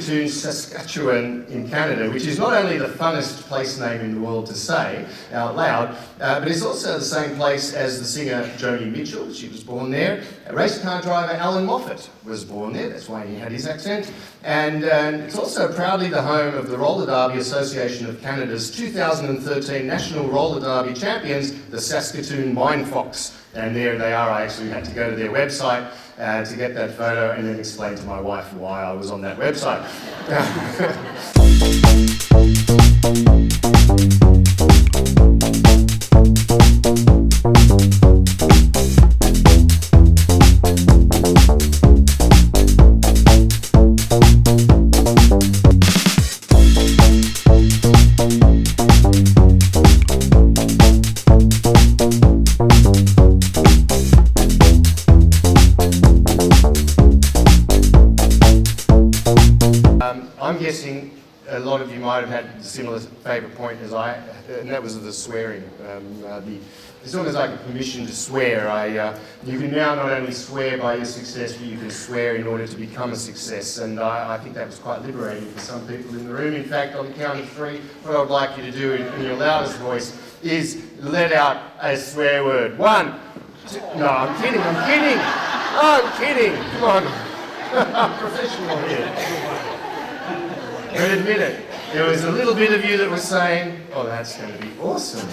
Saskatoon, Saskatchewan in Canada, which is not only the funnest place name in the world to say out loud, but it's also the same place as the singer Joni Mitchell. She was born there. A race car driver Alan Moffat was born there. That's why he had his accent. And it's also proudly the home of the Roller Derby Association of Canada's 2013 National Roller Derby champions, the Saskatoon Mine Fox. And there they are. I actually had to go to their website to get that photo and then explain to my wife why I was on that website. I'm guessing a lot of you might have had a similar favourite point as I, and that was the swearing. It's almost like a permission to swear. You can now not only swear by your success, but you can swear in order to become a success. And I think that was quite liberating for some people in the room. In fact, on the count of 3, what I would like you to do in your loudest voice is let out a swear word. 1, 2, no, I'm kidding. I'm kidding. Come on. I'm professional here. But admit it, there was a little bit of you that was saying, oh, that's going to be awesome.